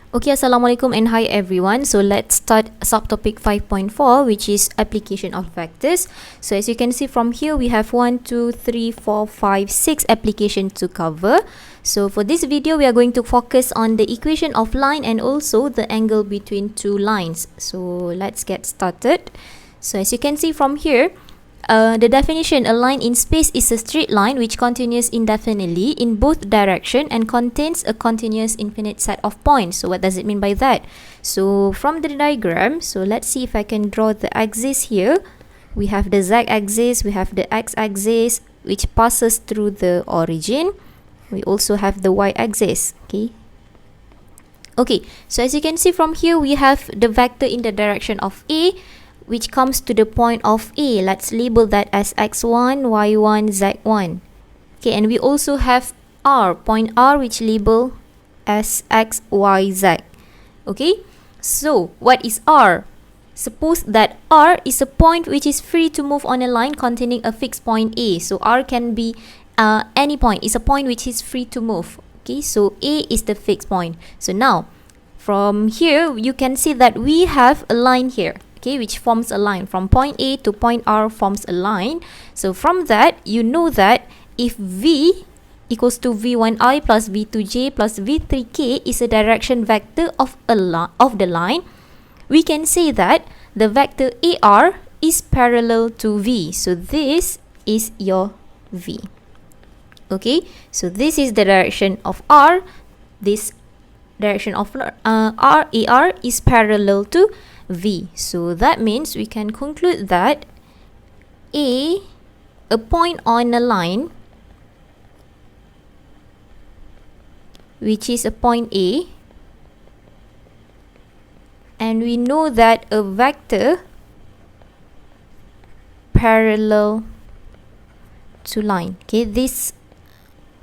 Okay, Assalamualaikum and hi everyone. So let's start subtopic 5.4, which is application of vectors. So as you can see from here, we have 1, 2, 3, 4, 5, 6 applications to cover. So for this video, we are going to focus on the equation of line and also the angle between two lines. So let's get started. So as you can see from here, the definition, a line in space is a straight line which continues indefinitely in both direction and contains a continuous infinite set of points. So what does it mean by that? So from the diagram, so let's see if I can draw the axis here. We have the z-axis, we have the x-axis which passes through the origin. We also have the y-axis. Okay, so as you can see from here, we have the vector in the direction of A, which comes to the point of A. Let's label that as x1, y1, z1. Okay, and we also have R, point R, which label as x, y, z. Okay, so what is R? Suppose that R is a point which is free to move on a line containing a fixed point A. So R can be any point. It's a point which is free to move. Okay, so A is the fixed point. So now, from here, you can see that we have a line here. Okay, which forms a line from point A to point R forms a line. So from that, you know that if V equals to V1I plus V2J plus V3K is a direction vector of the line, we can say that the vector AR is parallel to V. So this is your V. Okay, so this is the direction of R. This direction of AR is parallel to V. So that means we can conclude that a point on a line which is a point A, and we know that a vector parallel to line. Okay, this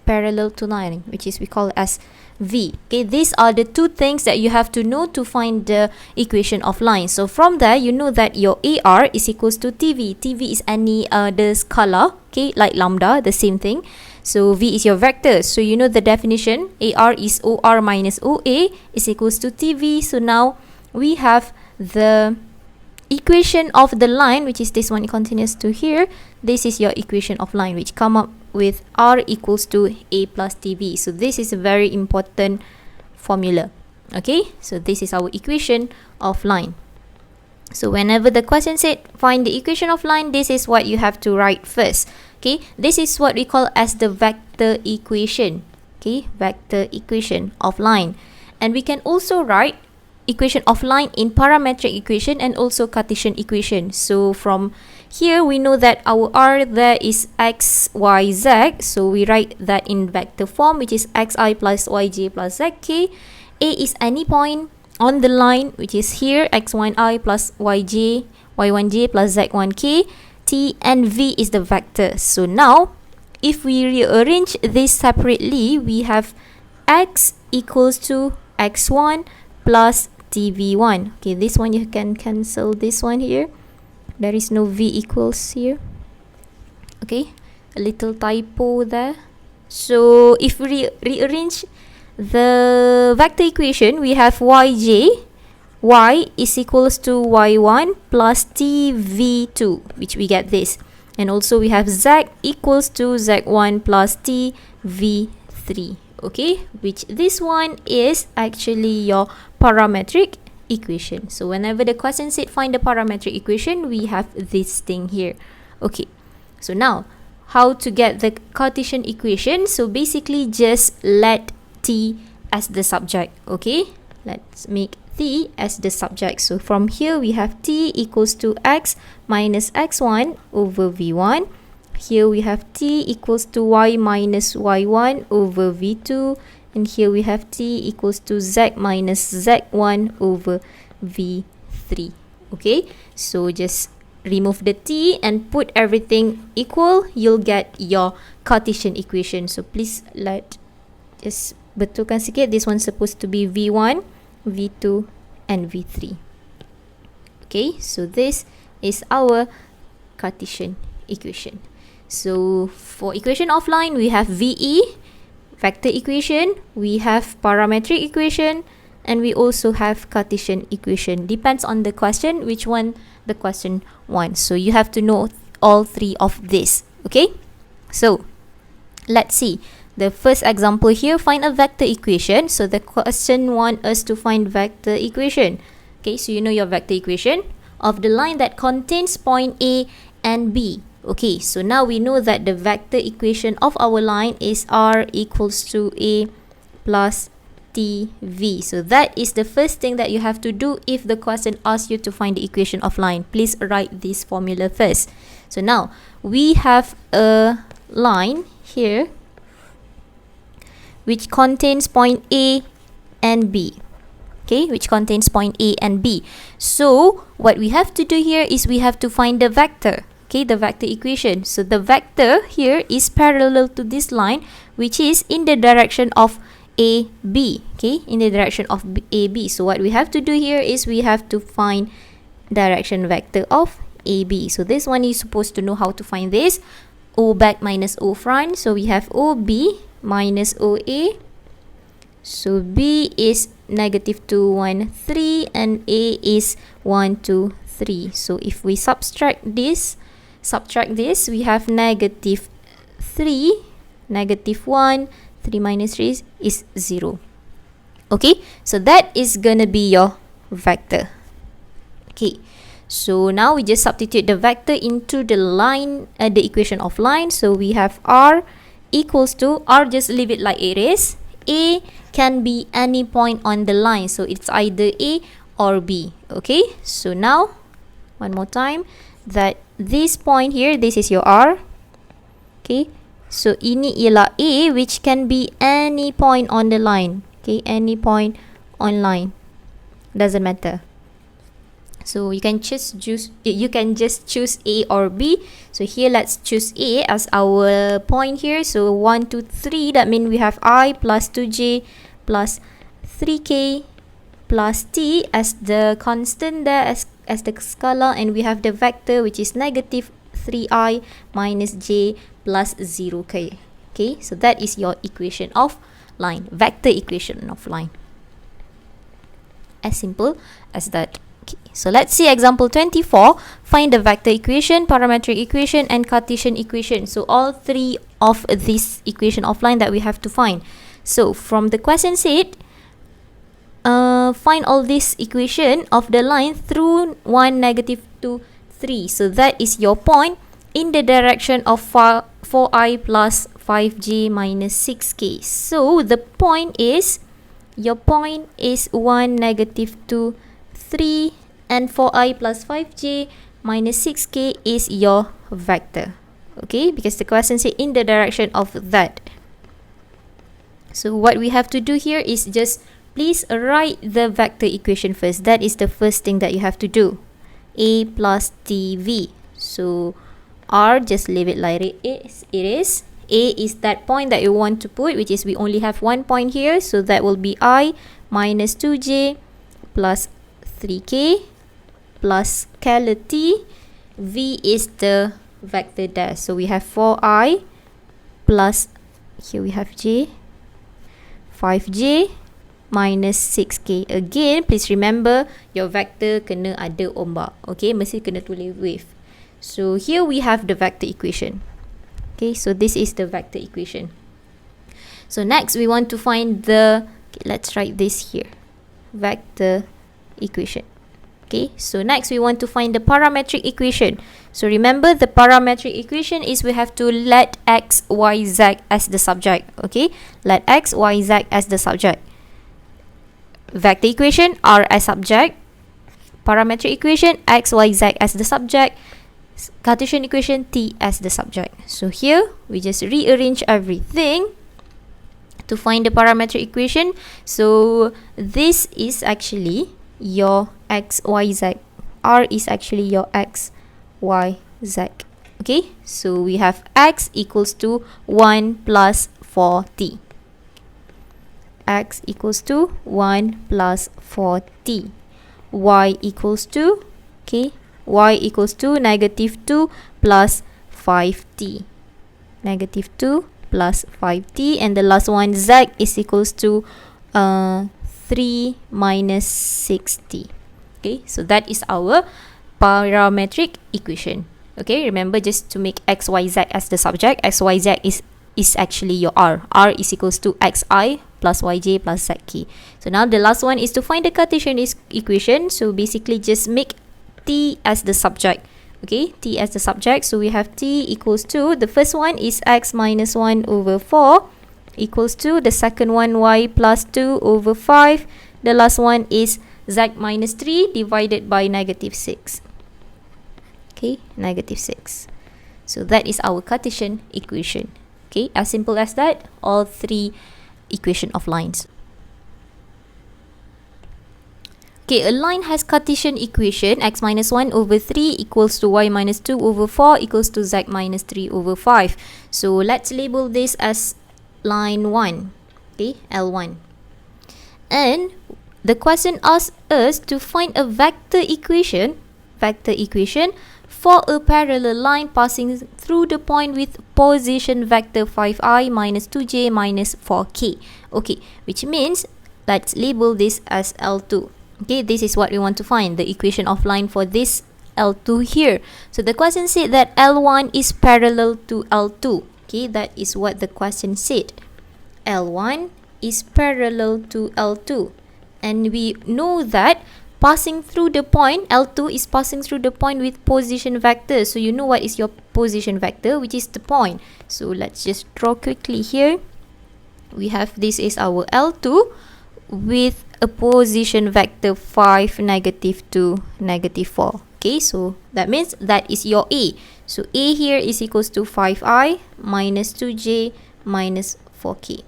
parallel to line, which is we call as V. Okay, these are the two things that you have to know to find the equation of line. So from there, you know that your AR is equals to TV. TV is any the scalar, okay, like lambda, the same thing. So V is your vector. So you know the definition, AR is OR minus OA is equals to TV. So now we have the equation of the line, which is this one continuous to here. This is your equation of line, which come up with R equals to A plus TV. So this is a very important formula. Okay, so this is our equation of line. So whenever the question said find the equation of line, this is what you have to write first. Okay, this is what we call as the vector equation. Okay, vector equation of line. And we can also write equation of line in parametric equation and also Cartesian equation. So from here we know that our R there is x, y, z. So we write that in vector form, which is xi plus yj plus zk. A is any point on the line, which is here x1i plus yj, y1j plus z1k. T and V is the vector. So now if we rearrange this separately, we have x equals to x1 plus TV1. Okay, this one you can cancel this one here. There is no V equals here. Okay, a little typo there. So if we rearrange the vector equation, we have yj, y is equals to y1 plus tv2, which we get this. And also we have z equals to z1 plus tv3. Okay, which this one is actually your parametric equation. So whenever the question said find the parametric equation, we have this thing here. Okay, so now how to get the Cartesian equation? So basically just let t as the subject. Okay, let's make t as the subject. So from here we have t equals to x minus x1 over v1. Here we have t equals to y minus y1 over v2. And here we have t equals to z minus z1 over v3. Okay, so just remove the t and put everything equal. You'll get your Cartesian equation. So please just betulkan sikit. This one's supposed to be v1, v2 and v3. Okay, so this is our Cartesian equation. So for equation of line, we have VE, vector equation, we have parametric equation, and we also have Cartesian equation. Depends on the question, which one the question wants. So you have to know all three of this. Okay, so let's see the first example here. Find a vector equation. So the question wants us to find vector equation. Okay, so you know your vector equation of the line that contains point A and B. Okay, so now we know that the vector equation of our line is R equals to A plus TV. So that is the first thing that you have to do if the question asks you to find the equation of line. Please write this formula first. So now we have a line here which contains point A and B. Okay, which contains point A and B. So what we have to do here is we have to find the vector. Okay, the vector equation. So the vector here is parallel to this line, which is in the direction of AB. Okay, in the direction of AB. So what we have to do here is we have to find direction vector of AB. So this one is supposed to know how to find this. O back minus O front. So we have OB minus OA. So B is -2, 1, 3 and A is 1, 2, 3. So if we subtract this, we have -3, -1, 3 minus 3 is 0. Okay, so that is gonna be your vector. Okay, so now we just substitute the vector into the line, the equation of line. So we have R equals to, R just leave it like it is. A can be any point on the line, so it's either A or B. Okay, so now one more time, that this point here, this is your R. Okay, so ini ialah A, which can be any point on the line. Okay, any point on line, doesn't matter. So you can just choose A or B. So here let's choose A as our point here. So 1, 2, 3, that means we have I plus 2j plus 3k plus t as the constant there, as the scalar, and we have the vector which is -3i minus j plus 0k. Okay, so that is your equation of line, vector equation of line. As simple as that. Okay, so let's see example 24. Find the vector equation, parametric equation and Cartesian equation. So all three of this equation of line that we have to find. So from the question said, find all this equation of the line through 1, -2, 3. So that is your point in the direction of 4i plus 5j minus 6k. So the point is, your point is 1, -2, 3 and 4i plus 5j minus 6k is your vector. Okay, because the question says in the direction of that. So what we have to do here is just please write the vector equation first. That is the first thing that you have to do. A plus TV. So R, just leave it like it is. A is that point that you want to put, which is we only have one point here. So that will be I minus 2j plus 3k plus scalar t. V is the vector there. So we have 4i plus, here we have j, 5j minus 6k. Again, please remember your vector kena ada ombak. Okay, mesti kena tulis wave. So here we have the vector equation. Okay, so this is the vector equation. So next we want to find the, okay, let's write this here, vector equation. Okay, so next we want to find the parametric equation. So remember, the parametric equation is we have to let x, y, z as the subject. Okay, let x, y, z as the subject. Vector equation, R as subject. Parametric equation, x, y, z as the subject. Cartesian equation, t as the subject. So here we just rearrange everything to find the parametric equation. So this is actually your x, y, z. R is actually your x, y, z. Okay, so we have x equals to 1 plus 4t. X equals to 1 plus 4t. Y equals to, okay, y equals to -2 plus 5t. -2 plus 5t. And the last one, z is equals to 3 minus 60. Okay, so that is our parametric equation. Okay, remember just to make x, y, z as the subject. X, y, z is actually your r. R is equals to xi plus yj plus zk. So now the last one is to find the Cartesian equation. So basically just make t as the subject. Okay, t as the subject. So we have t equals to, the first one is x minus 1 over 4 equals to, the second one y plus 2 over 5. The last one is z minus 3 divided by negative 6. Okay, negative 6. So that is our Cartesian equation. Okay, as simple as that, all three equation of lines. Okay, a line has Cartesian equation x minus 1 over 3 equals to y minus 2 over 4 equals to z minus 3 over 5. So let's label this as line 1. Okay, L1. And the question asks us to find a vector equation for a parallel line passing through the point with position vector 5i minus 2j minus 4k. Okay, which means let's label this as L2. Okay, this is what we want to find, the equation of line for this L2 here. So the question said that L1 is parallel to L2. Okay, that is what the question said. L1 is parallel to L2. And we know that passing through the point, L2 is passing through the point with position vector. So you know what is your position vector, which is the point. So let's just draw quickly here. We have, this is our L2 with a position vector 5, negative 2, negative 4. Okay, so that means that is your A. So A here is equals to 5i minus 2j minus 4k.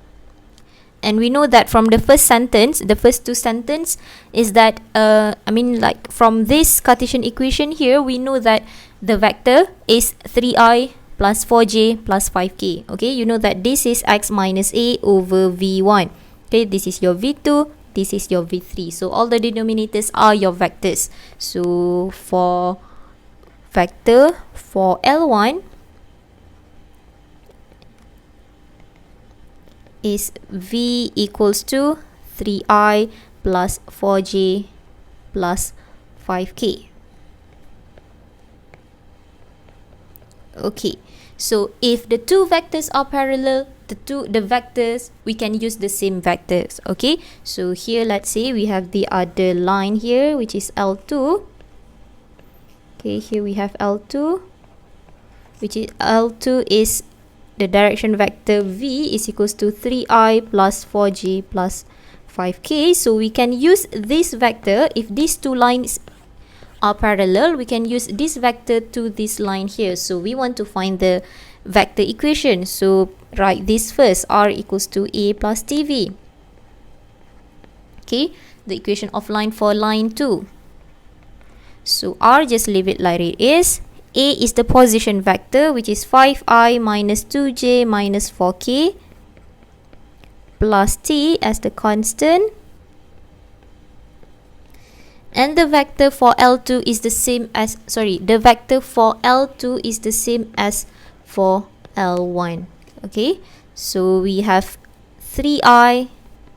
And we know that from the first sentence, the first two sentences is that, like from this Cartesian equation here, we know that the vector is 3i plus 4j plus 5k. Okay, you know that this is x minus a over v1. Okay, this is your v2, this is your v3. So all the denominators are your vectors. So for vector for L1 is v equals to 3i plus 4j plus 5k. Okay, so if the two vectors are parallel, the vectors, we can use the same vectors. Okay, so here let's say we have the other line here, which is L2. Okay, here we have L2, which is L2 is the direction vector v is equals to 3i plus 4j plus 5k. So we can use this vector. If these two lines are parallel, we can use this vector to this line here. So we want to find the vector equation. So write this first, r equals to a plus tv. Okay, the equation of line for line 2. So r, just leave it like it is. A is the position vector, which is 5i minus 2j minus 4k plus t as the constant. And the vector for L2 is the same as, the vector for L2 is the same as for L1. Okay, so we have 3i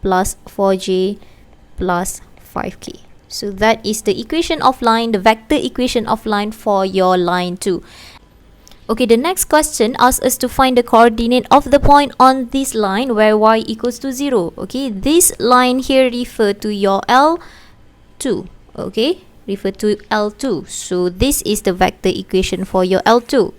plus 4j plus 5k. So that is the equation of line, the vector equation of line for your line 2. Okay, the next question asks us to find the coordinate of the point on this line where y equals to 0. Okay, this line here refer to your L2. Okay, refer to L2. So this is the vector equation for your L2.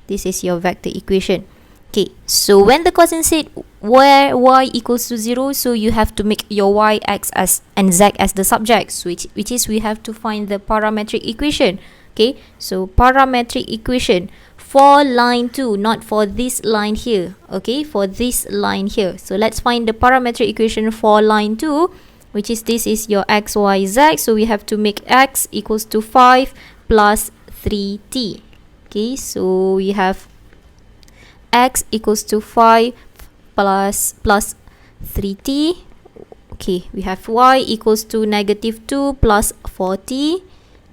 This is your vector equation. Okay, so when the question said where y equals to 0, so you have to make your y, x as and z as the subjects, which is we have to find the parametric equation. Okay, so parametric equation for line 2, not for this line here. Okay, for this line here. So let's find the parametric equation for line 2, which is this is your x, y, z. So we have to make x equals to 5 plus 3t. Okay, so we have x equals to 5 plus 3t. Okay, we have y equals to negative 2 plus 4t,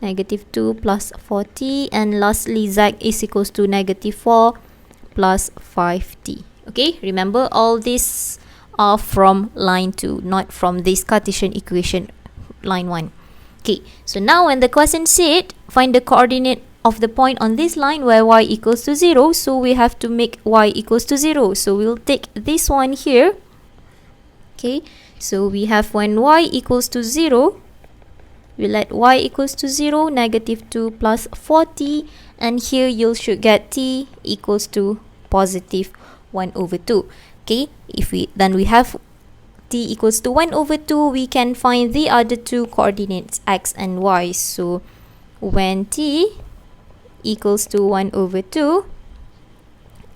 negative 2 plus 4t, and lastly z is equals to negative 4 plus 5t. Okay, remember all these are from line 2, not from this Cartesian equation line 1. Okay, so now when the question said find the coordinate of the point on this line where y equals to 0, so we have to make y equals to 0. So we'll take this one here. Okay, so we have when y equals to 0, we let y equals to 0, negative 2 plus 40, and here you should get t equals to positive 1 over 2. Okay, then we have t equals to 1 over 2, we can find the other two coordinates x and y. So when t equals to 1 over 2,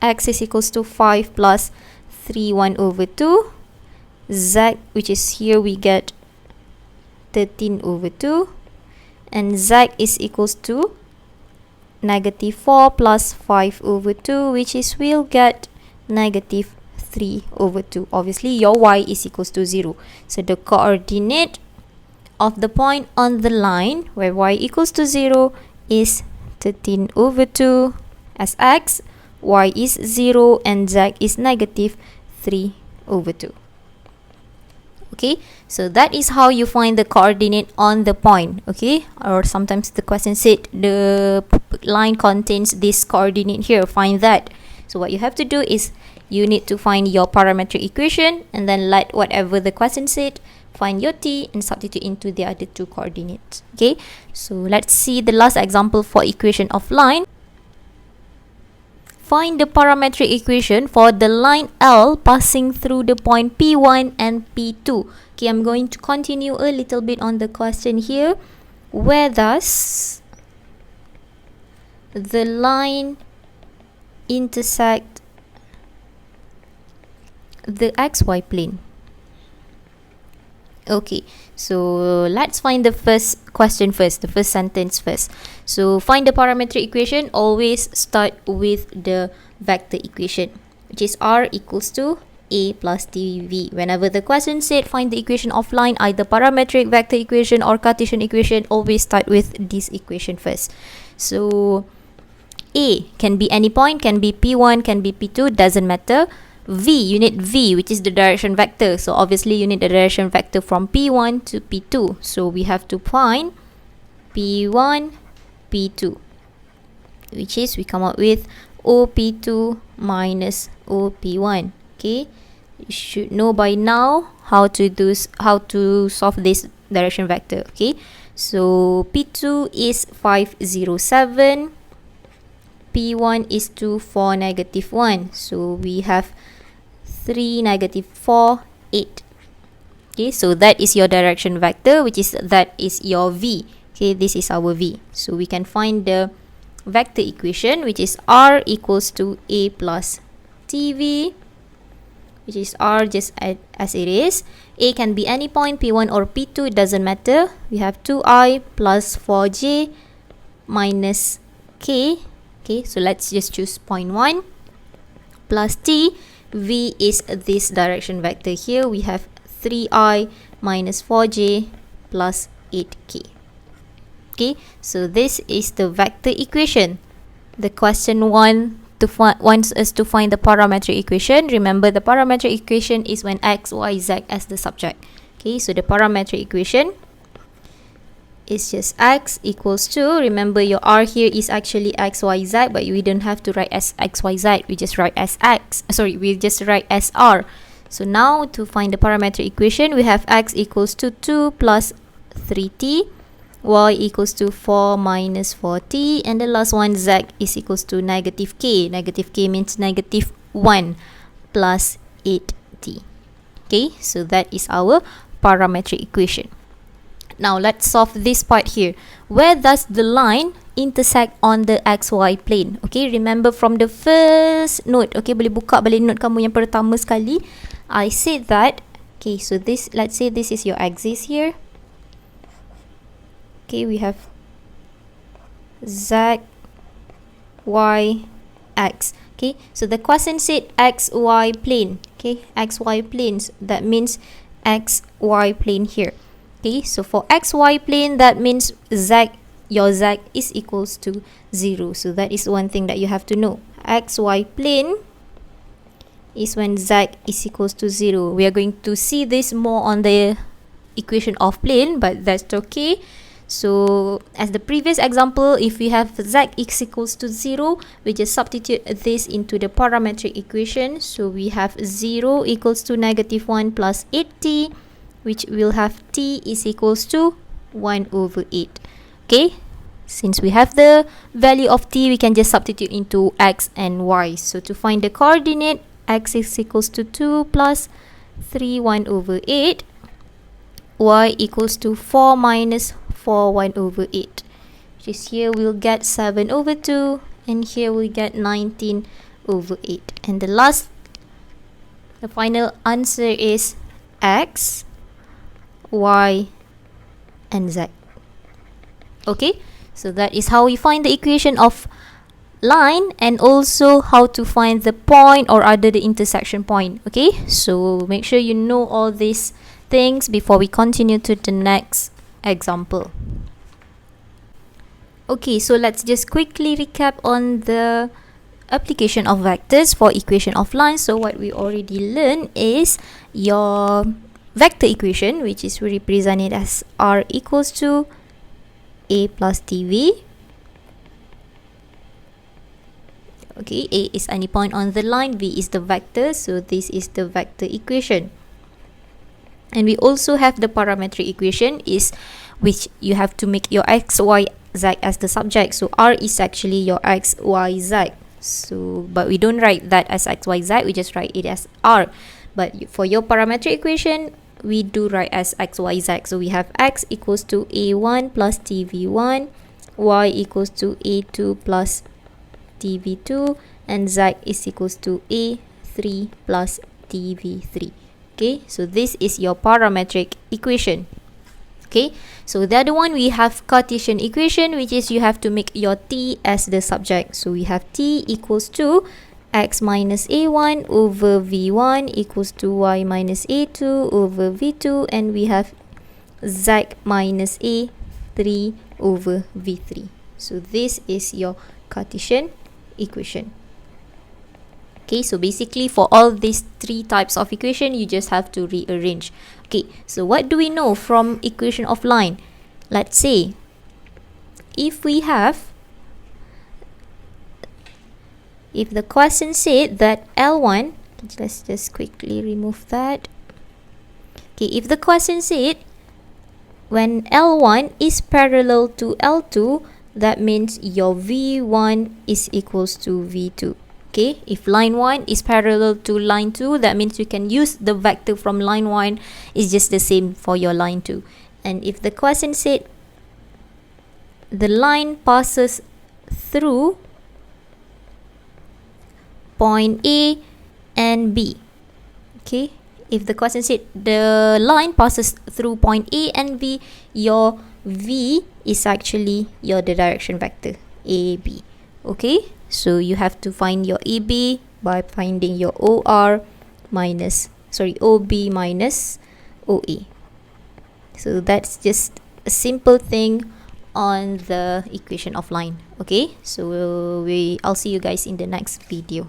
x is equals to 5 plus 3 1 over 2, z, which is here, we get 13 over 2, and z is equals to negative 4 plus 5 over 2, which is we'll get negative 3 over 2. Obviously your y is equals to 0. So the coordinate of the point on the line where y equals to 0 is 13 over 2 as x, y is 0, and z is negative 3 over 2. Okay, so that is how you find the coordinate on the point. Okay, or sometimes the question said the line contains this coordinate here, find that. So what you have to do is you need to find your parametric equation, and then let whatever the question said, find your t and substitute into the other two coordinates. Okay, so let's see the last example for equation of line. Find the parametric equation for the line L passing through the point P1 and P2. Okay, I'm going to continue a little bit on the question here. Where does the line intersect the xy plane? Okay, so let's find the first question first, the first sentence first. So find the parametric equation, always start with the vector equation, which is r equals to a plus tv. Whenever the question said find the equation of line, either parametric, vector equation or Cartesian equation, always start with this equation first. So a can be any point, can be P1, can be P2, doesn't matter. V, you need V, which is the direction vector. So obviously you need the direction vector from P1 to P2. So we have to find P1, P2, which is we come up with OP2 minus OP1. Okay, you should know by now how to solve this direction vector. Okay, so P2 is 507, P1 is 2, 4, negative 1. So we have 3, negative 4, 8. Okay, so that is your direction vector, which is that is your V. Okay, this is our V. So we can find the vector equation, which is r equals to a plus tv, which is r just as it is. A can be any point, P1 or P2, it doesn't matter. We have 2i plus 4j minus k. Okay, so let's just choose point 1 plus t. V is this direction vector here. We have 3i minus 4j plus 8k. Okay, so this is the vector equation. The question wants us to find the parametric equation. Remember, the parametric equation is when x, y, z as the subject. Okay, so the parametric equation is just x equals to, remember your r here is actually x, y, z, but we don't have to write as x, y, z. We just write as we just write as r. So now to find the parametric equation, we have x equals to 2 plus 3t, y equals to 4 minus 4t, and the last one, z is equals to negative k. Negative k means negative 1 plus 8t. Okay, so that is our parametric equation. Now let's solve this part here. Where does the line intersect on the xy plane? Okay, remember from the first note. Okay, boleh buka balik note kamu yang pertama sekali. I said that, okay, so this, let's say this is your axis here. Okay, we have z, y, x. Okay, so the question said xy plane. Okay, xy planes, that means xy plane here. Okay, so for xy plane, that means z, your z is equals to 0. So that is one thing that you have to know. Xy plane is when z is equals to 0. We are going to see this more on the equation of plane, but that's okay. So as the previous example, if we have z is equals to 0, we just substitute this into the parametric equation. So we have 0 equals to -1 plus 8t, which will have t is equals to 1 over 8. Okay, since we have the value of t, we can just substitute into x and y. So to find the coordinate, x is equals to 2 plus 3 1 over 8, y equals to 4 minus 4 1 over 8, which is here we'll get 7 over 2, and here we get 19 over 8. And the final answer is x, y, and z. Okay, so that is how we find the equation of line, and also how to find the point, or rather the intersection point. Okay, so make sure you know all these things before we continue to the next example. Okay, so let's just quickly recap on the application of vectors for equation of line. So what we already learned is your vector equation, which is represented as r equals to a plus tv. Okay, a is any point on the line, v is the vector, so this is the vector equation. And we also have the parametric equation, is which you have to make your x, y, z as the subject. So r is actually your x, y, z. So but we don't write that as x, y, z, we just write it as r. But for your parametric equation, we do write as x, y, z. So we have x equals to a1 plus tv1, y equals to a2 plus tv2, and z is equals to a3 plus tv3. Okay, so this is your parametric equation. Okay, so the other one, we have Cartesian equation, which is you have to make your t as the subject. So we have t equals to x minus a1 over v1 equals to y minus a2 over v2, and we have z minus a3 over v3. So this is your Cartesian equation. Okay, so basically for all these three types of equation, you just have to rearrange. Okay, so what do we know from equation of line? Let's say if the question said that L1, let's just quickly remove that. Okay, if the question said when L1 is parallel to L2, that means your V1 is equals to V2. Okay, if line 1 is parallel to line 2, that means you can use the vector from line 1 is just the same for your line 2. And if the question said the line passes through point A and B. Okay, if the question said the line passes through point A and B, your V is actually the direction vector AB. Okay, so you have to find your AB by finding your OB minus OA. So that's just a simple thing on the equation of line. Okay, so I'll see you guys in the next video.